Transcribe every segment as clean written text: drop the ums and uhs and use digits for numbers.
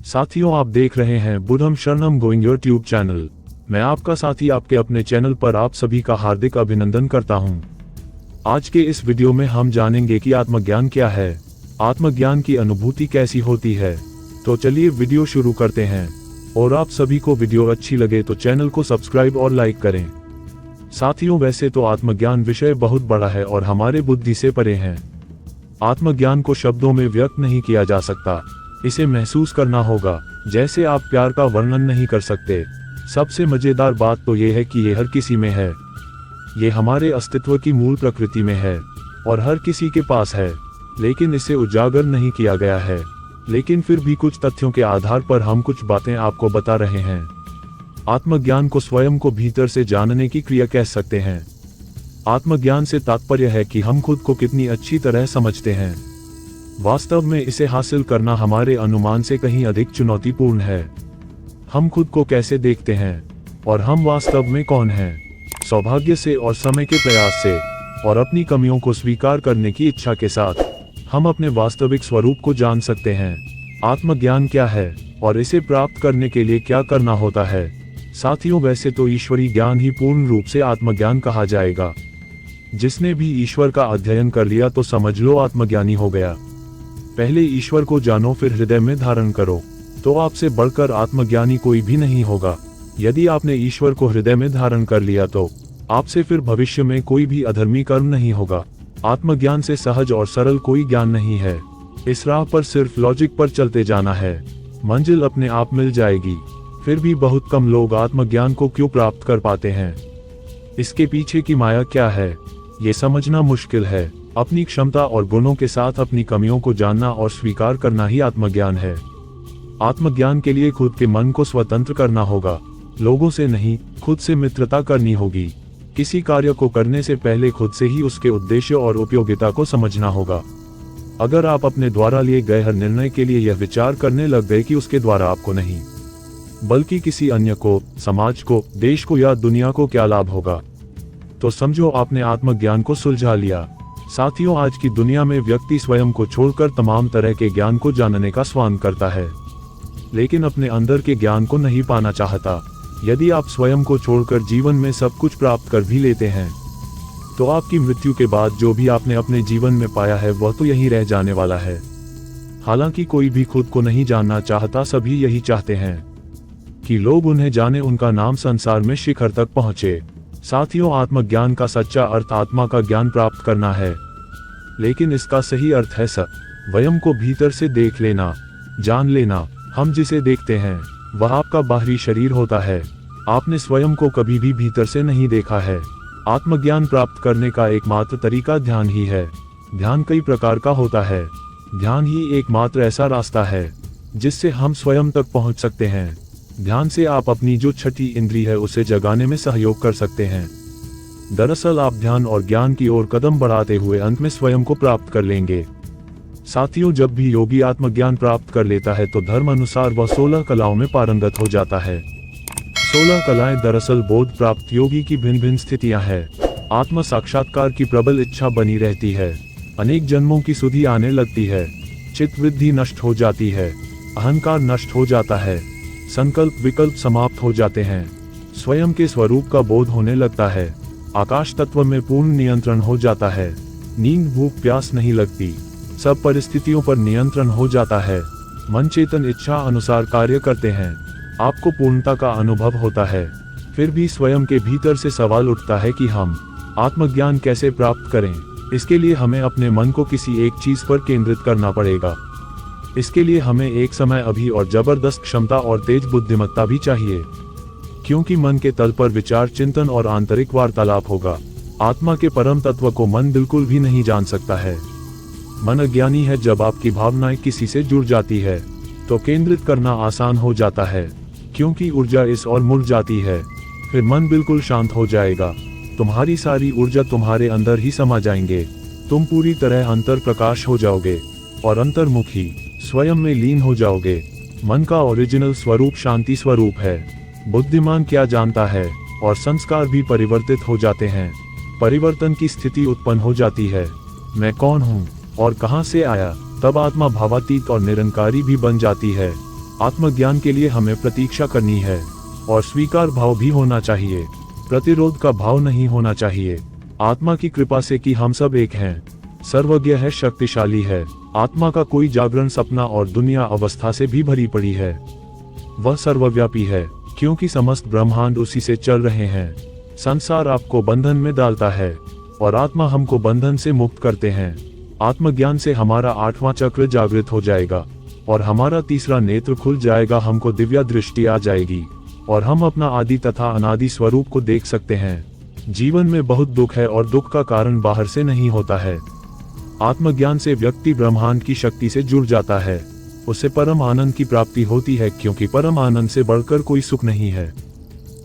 साथियों, आप देख रहे हैं बुद्धम शरणम गोइंग यूट्यूब चैनल। मैं आपका साथी आपके अपने चैनल पर आप सभी का हार्दिक अभिनंदन करता हूं। आज के इस वीडियो में हम जानेंगे कि आत्मज्ञान क्या है, आत्मज्ञान की अनुभूति कैसी होती है। तो चलिए वीडियो शुरू करते हैं। और आप सभी को वीडियो अच्छी लगे तो चैनल को सब्सक्राइब और लाइक करें। साथियों, वैसे तो आत्मज्ञान विषय बहुत बड़ा है और हमारे बुद्धि से परे है। आत्मज्ञान को शब्दों में व्यक्त नहीं किया जा सकता, इसे महसूस करना होगा। जैसे आप प्यार का वर्णन नहीं कर सकते। सबसे मजेदार बात तो ये है कि ये हर किसी में है। ये हमारे अस्तित्व की मूल प्रकृति में है और हर किसी के पास है, लेकिन इसे उजागर नहीं किया गया है। लेकिन फिर भी कुछ तथ्यों के आधार पर हम कुछ बातें आपको बता रहे हैं। आत्मज्ञान को स्वयं को भीतर से जानने की क्रिया कह सकते हैं। आत्मज्ञान से तात्पर्य है कि हम खुद को कितनी अच्छी तरह समझते हैं। वास्तव में इसे हासिल करना हमारे अनुमान से कहीं अधिक चुनौतीपूर्ण है। हम खुद को कैसे देखते हैं और हम वास्तव में कौन हैं? सौभाग्य से और समय के प्रयास से और अपनी कमियों को स्वीकार करने की इच्छा के साथ हम अपने वास्तविक स्वरूप को जान सकते हैं। आत्मज्ञान क्या है और इसे प्राप्त करने के लिए क्या करना होता है? साथियों, वैसे तो ईश्वरीय ज्ञान ही पूर्ण रूप से आत्मज्ञान कहा जाएगा। जिसने भी ईश्वर का अध्ययन कर लिया तो समझ लो आत्मज्ञानी हो गया। पहले ईश्वर को जानो, फिर हृदय में धारण करो, तो आपसे बढ़कर आत्मज्ञानी कोई भी नहीं होगा। यदि आपने ईश्वर को हृदय में धारण कर लिया तो आपसे फिर भविष्य में कोई भी अधर्मी कर्म नहीं होगा। आत्मज्ञान से सहज और सरल कोई ज्ञान नहीं है। इस राह पर सिर्फ लॉजिक पर चलते जाना है, मंजिल अपने आप मिल जाएगी। फिर भी बहुत कम लोग आत्मज्ञान को क्यों प्राप्त कर पाते हैं? इसके पीछे की माया क्या है, ये समझना मुश्किल है। अपनी क्षमता और गुणों के साथ अपनी कमियों को जानना और स्वीकार करना ही आत्मज्ञान है। आत्मज्ञान के लिए खुद के मन को स्वतंत्र करना होगा, लोगों से नहीं, खुद से मित्रता करनी होगी। किसी कार्य को करने से पहले खुद से ही उसके उद्देश्य और उपयोगिता को समझना होगा। अगर आप अपने द्वारा लिए गए हर निर्णय के लिए यह विचार करने लग गए कि उसके द्वारा आपको नहीं बल्कि किसी अन्य को, समाज को, देश को या दुनिया को क्या लाभ होगा, तो समझो आपने आत्मज्ञान को सुलझा लिया। साथियों, आज की दुनिया में व्यक्ति स्वयं को छोड़कर तमाम तरह के ज्ञान को जानने का स्वांग करता है, लेकिन अपने अंदर के ज्ञान को नहीं पाना चाहता। यदि आप स्वयं को छोड़कर जीवन में सब कुछ प्राप्त कर भी लेते हैं तो आपकी मृत्यु के बाद जो भी आपने अपने जीवन में पाया है वह तो यही रह जाने वाला है। हालांकि कोई भी खुद को नहीं जानना चाहता, सभी यही चाहते हैं कि लोग उन्हें जाने, उनका नाम संसार में शिखर तक पहुंचे। साथियों, आत्मज्ञान का सच्चा अर्थ आत्मा का ज्ञान प्राप्त करना है, लेकिन इसका सही अर्थ है स्वयं को भीतर से देख लेना, जान लेना। हम जिसे देखते हैं वह आपका बाहरी शरीर होता है। आपने स्वयं को कभी भी भीतर से नहीं देखा है। आत्मज्ञान प्राप्त करने का एकमात्र तरीका ध्यान ही है। ध्यान कई प्रकार का होता है। ध्यान ही एकमात्र ऐसा रास्ता है जिससे हम स्वयं तक पहुंच सकते हैं। ध्यान से आप अपनी जो छठी इंद्री है उसे जगाने में सहयोग कर सकते हैं। दरअसल आप ध्यान और ज्ञान की ओर कदम बढ़ाते हुए अंत में स्वयं को प्राप्त कर लेंगे। साथियों, जब भी योगी आत्मज्ञान प्राप्त कर लेता है तो धर्म अनुसार वह 16 कलाओं में पारंगत हो जाता है। 16 कलाएं दरअसल बोध प्राप्त योगी की भिन्न भिन्न स्थितियां हैं। आत्म साक्षात्कार की प्रबल इच्छा बनी रहती है। अनेक जन्मों की सुधि आने लगती है। चित्त वृद्धि नष्ट हो जाती है। अहंकार नष्ट हो जाता है। संकल्प विकल्प समाप्त हो जाते हैं। स्वयं के स्वरूप का बोध होने लगता है। आकाश तत्व में पूर्ण नियंत्रण हो जाता है। नींद, भूख, प्यास नहीं लगती। सब परिस्थितियों पर नियंत्रण हो जाता है। मन चेतन इच्छा अनुसार कार्य करते हैं। आपको पूर्णता का अनुभव होता है। फिर भी स्वयं के भीतर से सवाल उठता है कि हम आत्मज्ञान कैसे प्राप्त करें। इसके लिए हमें अपने मन को किसी एक चीज पर केंद्रित करना पड़ेगा। इसके लिए हमें एक समय अभी और जबरदस्त क्षमता और तेज बुद्धिमत्ता भी चाहिए, क्योंकि मन के तल पर विचार, चिंतन और आंतरिक वार्तालाप होगा। आत्मा के परम तत्व को मन बिल्कुल भी नहीं जान सकता है। मन अज्ञानी है। जब आपकी भावनाएं किसी से जुड़ जाती है तो केंद्रित करना आसान हो जाता है, क्योंकि ऊर्जा इस ओर मुड़ जाती है। फिर मन बिल्कुल शांत हो जाएगा। तुम्हारी सारी ऊर्जा तुम्हारे अंदर ही समा जाएंगे। तुम पूरी तरह अंतर प्रकाश हो जाओगे और अंतर्मुखी स्वयं में लीन हो जाओगे। मन का ओरिजिनल स्वरूप शांति स्वरूप है। बुद्धिमान क्या जानता है, और संस्कार भी परिवर्तित हो जाते हैं। परिवर्तन की स्थिति उत्पन्न हो जाती है। मैं कौन हूँ और कहां से आया, तब आत्मा भावातीत और निरंकारी भी बन जाती है। आत्मज्ञान के लिए हमें प्रतीक्षा करनी है और स्वीकार भाव भी होना चाहिए, प्रतिरोध का भाव नहीं होना चाहिए। आत्मा की कृपा से कि हम सब एक हैं, सर्वज्ञ है, शक्तिशाली है। आत्मा का कोई जागरण सपना और दुनिया अवस्था से भी भरी पड़ी है। वह सर्वव्यापी है क्योंकि समस्त ब्रह्मांड उसी से चल रहे हैं। संसार आपको बंधन में डालता है और आत्मा हमको बंधन से मुक्त करते हैं। आत्मज्ञान से हमारा 8वां चक्र जागृत हो जाएगा और हमारा तीसरा नेत्र खुल जाएगा। हमको दिव्या दृष्टि आ जाएगी और हम अपना आदि तथा अनादि स्वरूप को देख सकते हैं। जीवन में बहुत दुख है और दुख का कारण बाहर से नहीं होता है। आत्मज्ञान से व्यक्ति ब्रह्मांड की शक्ति से जुड़ जाता है, उसे परम आनंद की प्राप्ति होती है, क्योंकि परम आनंद से बढ़कर कोई सुख नहीं है।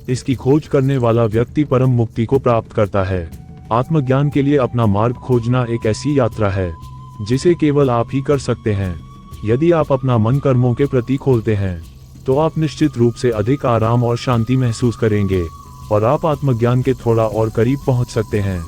इसकी खोज करने वाला व्यक्ति परम मुक्ति को प्राप्त करता है। आत्मज्ञान के लिए अपना मार्ग खोजना एक ऐसी यात्रा है जिसे केवल आप ही कर सकते हैं। यदि आप अपना मन कर्मों के प्रति खोलते हैं तो आप निश्चित रूप से अधिक आराम और शांति महसूस करेंगे और आप आत्मज्ञान के थोड़ा और करीब पहुंच सकते हैं।